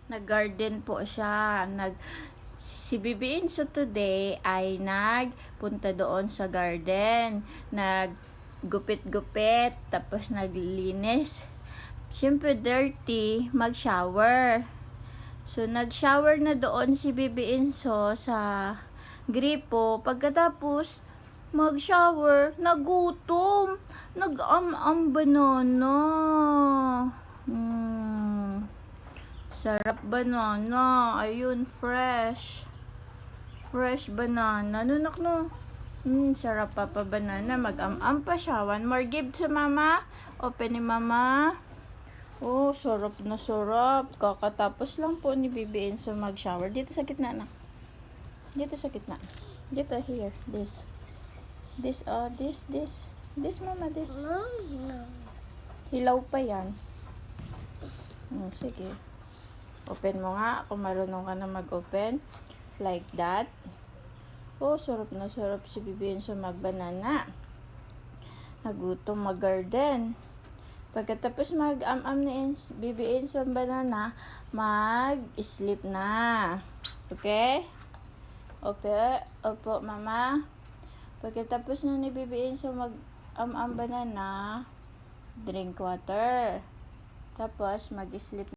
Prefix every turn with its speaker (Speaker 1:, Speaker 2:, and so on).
Speaker 1: Nag-garden po siya. Si Bibi Inso today ay nagpunta doon sa garden. Naggupit-gupit, tapos naglinis. Siyempre dirty, mag-shower. So, nag-shower na doon si Bibi Inso sa gripo. Pagkatapos, mag-shower, nagutom. Nag-am-am banana. Sarap banana. Ayun, fresh. Fresh banana. Nunak no. Sarap pa banana. Mag-am-am pa siya. One more give to mama. Open ni mama. Oh, sarap na sarap. Kakatapos lang po ni Bibi Inso mag-shower. Dito sa gitna na. Dito sa gitna. Dito, here. This. This, this. This, mama, this. Hilaw pa yan. Sige. Open mo nga kung marunong ka na mag-open. Like that. Oh, sarap na sarap si Bibi Inso mag-banana. Nagutom mag-garden. Pagkatapos mag-am-am ni Bibi Inso ang banana, mag-sleep na. Okay? Opo, mama. Pagkatapos na ni Bibi Inso mag-am-am banana, drink water. Tapos mag-sleep